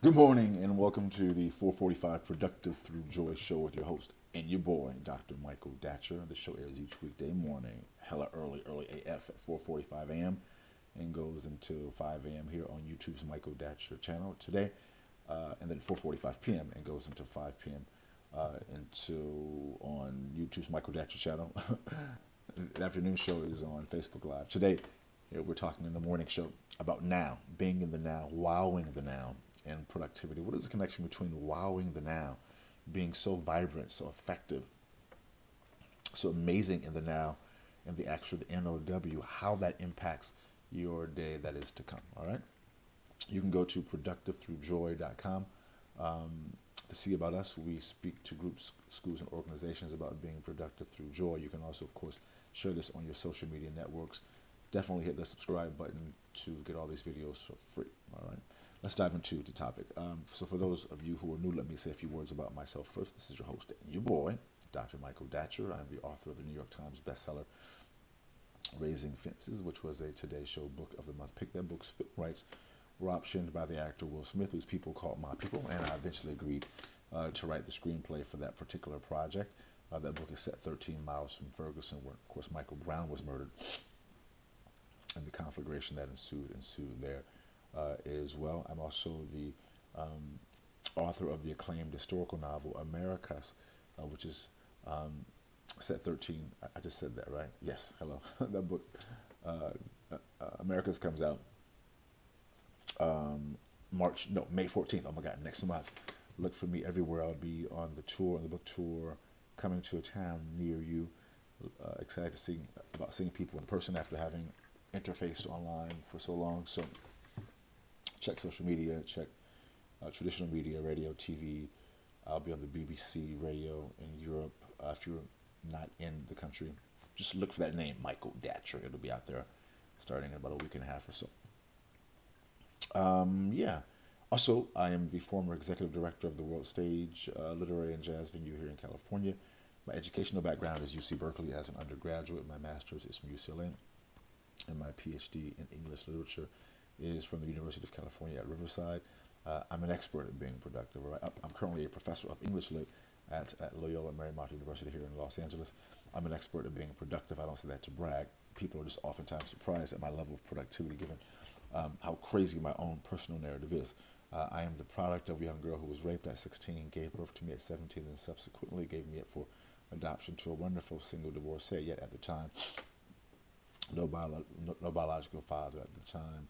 Good morning and welcome to the 445 Productive Through Joy show with your host and your boy, Dr. Michael Datcher. The show airs each weekday morning, hella early AF at 4:45 a.m. and goes until 5 a.m. here on YouTube's Michael Datcher channel today, and then 4:45 p.m. and goes until 5 p.m. Until on YouTube's Michael Datcher channel. The afternoon show is on Facebook Live. Today, we're talking in the morning show about now, being in the now, wowing the now, and productivity. What is the connection between wowing the now, being so vibrant, so effective, so amazing in the now, and the actual the NOW, how that impacts your day that is to come? All right. You can go to productivethroughjoy.com to see about us. We speak to groups, schools, and organizations about being productive through joy. You can also, of course, share this on your social media networks. Definitely hit the subscribe button to get all these videos for free. All right. Let's dive into the topic. So for those of you who are new, let me say a few words about myself first. This is your host and your boy, Dr. Michael Datcher. I'm the author of the New York Times bestseller, Raising Fences, which was a Today Show Book of the Month pick. That book's film rights were optioned by the actor Will Smith, whose people called my people, and I eventually agreed to write the screenplay for that particular project. That book is set 13 miles from Ferguson, where, of course, Michael Brown was murdered, and the conflagration that ensued there as well. I'm also the author of the acclaimed historical novel Americas, which is set 13. I just said that, right? Yes, hello. That book, Americas, comes out May 14th. Oh my God, next month. Look for me everywhere. I'll be on the tour, on the book tour, coming to a town near you. Excited to see about seeing people in person after having interfaced online for so long. So check social media, check traditional media, radio, TV. I'll be on the BBC radio in Europe. If you're not in the country, just look for that name, Michael Datcher. It'll be out there starting in about a week and a half or so. Yeah. Also, I am the former executive director of the World Stage Literary and Jazz Venue here in California. My educational background is UC Berkeley as an undergraduate. My master's is from UCLA, and my PhD in English literature is from the University of California at Riverside. I'm an expert at being productive. Right? I'm currently a professor of English lit at Loyola Marymount University here in Los Angeles. I'm an expert at being productive. I don't say that to brag. People are just oftentimes surprised at my level of productivity given how crazy my own personal narrative is. I am the product of a young girl who was raped at 16, gave birth to me at 17, and subsequently gave me up for adoption to a wonderful single divorcee. Yet at the time, no biological father at the time,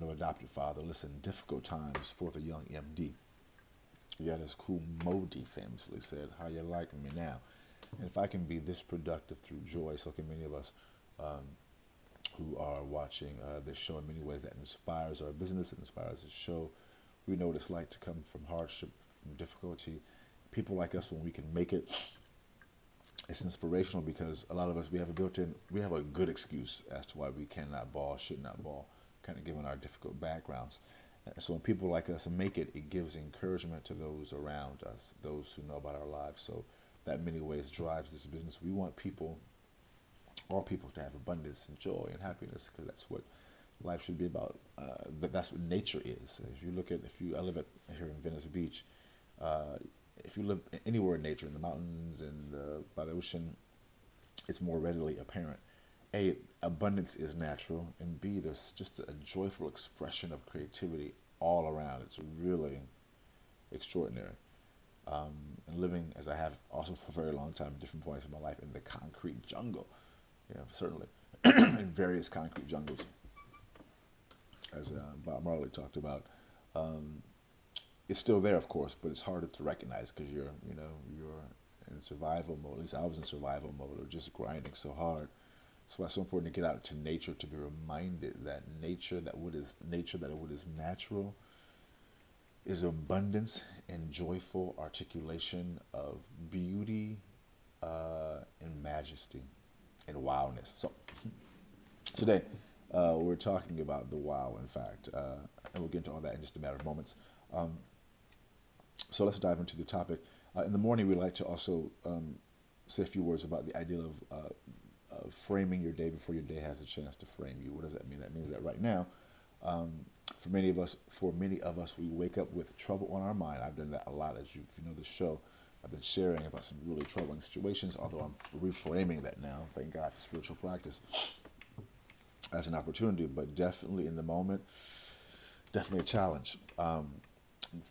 no adopted father. Listen, difficult times for the young MD. Yeah, as Cool Modi famously said, "How you like me now?" And if I can be this productive through joy, so can many of us who are watching this show in many ways. That inspires our business, it inspires the show. We know what it's like to come from hardship, from difficulty. People like us, when we can make it, it's inspirational because a lot of us, we have a good excuse as to why we cannot ball, should not ball, kind of given our difficult backgrounds. And so when people like us make it, it gives encouragement to those around us, those who know about our lives. So that in many ways drives this business. We want people, all people, to have abundance and joy and happiness, because that's what life should be about. That's what nature is. I live here in Venice Beach. If you live anywhere in nature, in the mountains and by the ocean, it's more readily apparent. A, abundance is natural, and B, there's just a joyful expression of creativity all around. It's really extraordinary. And living, as I have also for a very long time, at different points in my life, in the concrete jungle, certainly, in various concrete jungles, as Bob Marley talked about. It's still there, of course, but it's harder to recognize because you're in survival mode. At least I was in survival mode, or just grinding so hard. That's why it's so important to get out to nature, to be reminded that what is natural, is abundance and joyful articulation of beauty and majesty and wildness. So today, we're talking about the wow, in fact, and we'll get into all that in just a matter of moments. So let's dive into the topic. In the morning, we like to also say a few words about the idea of framing your day before your day has a chance to frame you. What does that mean? That means that right now, For many of us, we wake up with trouble on our mind. I've done that a lot, if you know the show. I've been sharing about some really troubling situations, although I'm reframing that now. Thank God for spiritual practice as an opportunity, but definitely in the moment, definitely a challenge.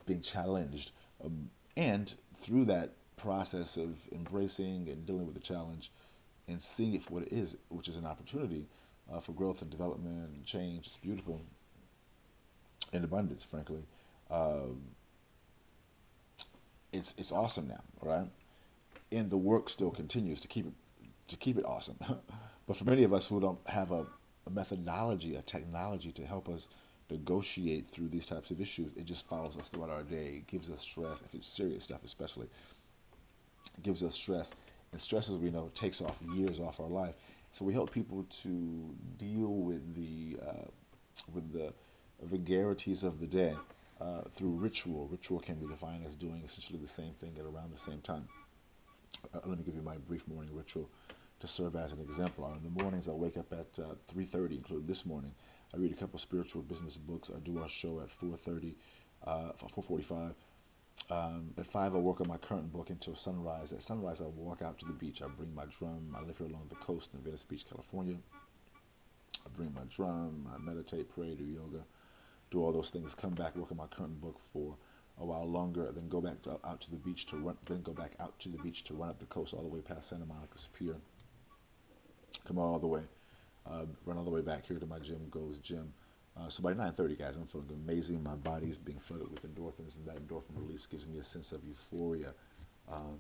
Being challenged, and through that process of embracing and dealing with the challenge and seeing it for what it is, which is an opportunity for growth and development and change. It's beautiful in abundance, frankly. Um, it's awesome now, right? And the work still continues to keep it awesome. But for many of us who don't have a methodology, a technology to help us negotiate through these types of issues, it just follows us throughout our day. It gives us stress, if it's serious stuff especially. It gives us stress. And stress, as we know, takes off years off our life. So we help people to deal with the vagaries of the day through ritual. Ritual can be defined as doing essentially the same thing at around the same time. Let me give you my brief morning ritual to serve as an example. In the mornings, I wake up at 3:30, including this morning. I read a couple of spiritual business books. I do our show at 4:30, 4:45. At 5, I work on my current book until sunrise. At sunrise, I walk out to the beach. I bring my drum. I live here along the coast in Venice Beach, California. I bring my drum. I meditate, pray, do yoga, do all those things. Come back, work on my current book for a while longer, then go back out to the beach to run. Then go back out to the beach to run up the coast all the way past Santa Monica's Pier. Come all the way, run all the way back here to my gym. So by 9:30, guys, I'm feeling amazing. My body's being flooded with endorphins, and that endorphin release gives me a sense of euphoria um,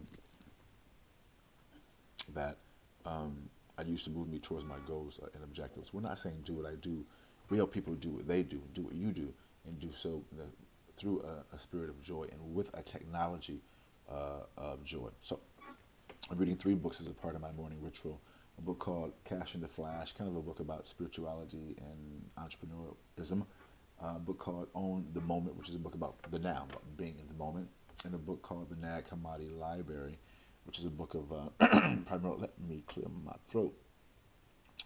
that I used to move me towards my goals and objectives. We're not saying do what I do. We help people do what they do what you do, and do so through a spirit of joy and with a technology of joy. So I'm reading 3 books as a part of my morning ritual. A book called Cash in the Flash, kind of a book about spirituality and entrepreneurialism. A book called Own the Moment, which is a book about the now, about being in the moment. And a book called The Nag Hammadi Library, which is a book of, primarily, let me clear my throat,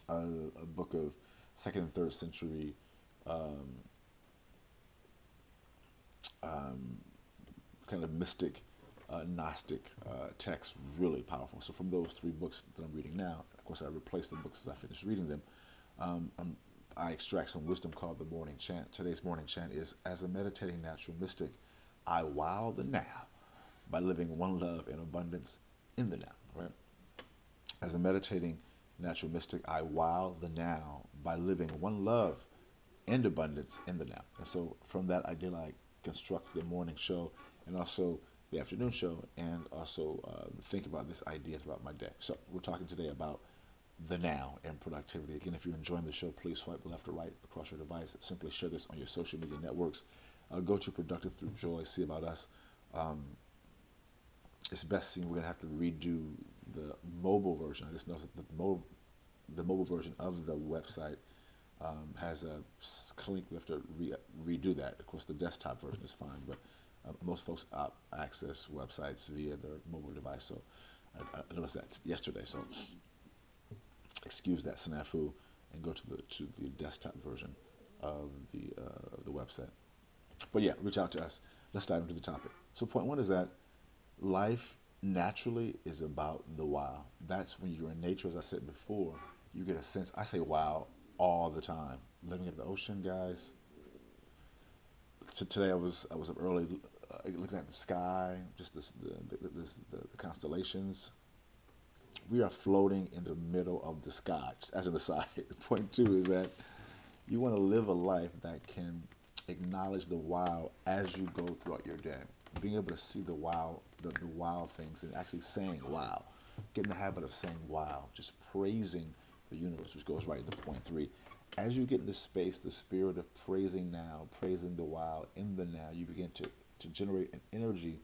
a book of 2nd and 3rd century um, um, kind of mystic, Gnostic texts, really powerful. So from those 3 books that I'm reading now, of course I replace the books as I finish reading them, um, I extract some wisdom called the morning chant. Today's morning chant is, as a meditating natural mystic, I wow the now by living one love in abundance in the now, right? As a meditating natural mystic, I wow the now by living one love and abundance in the now. And so from that idea, I construct the morning show and also the afternoon show, and also think about this idea throughout my day. So we're talking today about the now and productivity. Again, if you're enjoying the show, please swipe left or right across your device. Simply share this on your social media networks. Go to Productive Through Joy, see about us. Um, it's best seen. We're going to have to redo the mobile version. I just noticed that the mobile version of the website has a link. We have to redo that. Of course, the desktop version is fine, but most folks access websites via their mobile device. So I noticed that yesterday. So excuse that snafu and go to the desktop version of the website. But yeah, reach out to us. Let's dive into the topic. So point 1 is that life naturally is about the wow. That's when you're in nature, as I said before, you get a sense. I say wow all the time. Living at the ocean, guys. So today I was up early, looking at the sky, just the constellations. We are floating in the middle of the sky. Just as an aside, point 2 is that you want to live a life that can acknowledge the wow as you go throughout your day. Being able to see the wow, the wow things, and actually saying wow. Get in the habit of saying wow, just praising the universe, which goes right into point 3. As you get in this space, the spirit of praising now, praising the wow in the now, you begin to generate an energy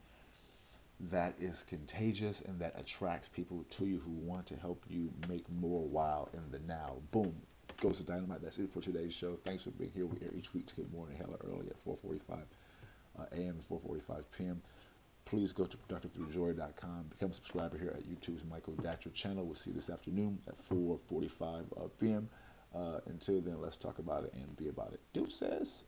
that is contagious and that attracts people to you who want to help you make more wow in the now. Boom. Goes to dynamite. That's it for today's show. Thanks for being here. We're here each week to get morning hella early at 4:45 a.m. and 4:45 p.m. Please go to productivethroughjoy.com. Become a subscriber here at YouTube's Michael Datcher channel. We'll see you this afternoon at 4:45 p.m. Until then, let's talk about it and be about it. Deuces.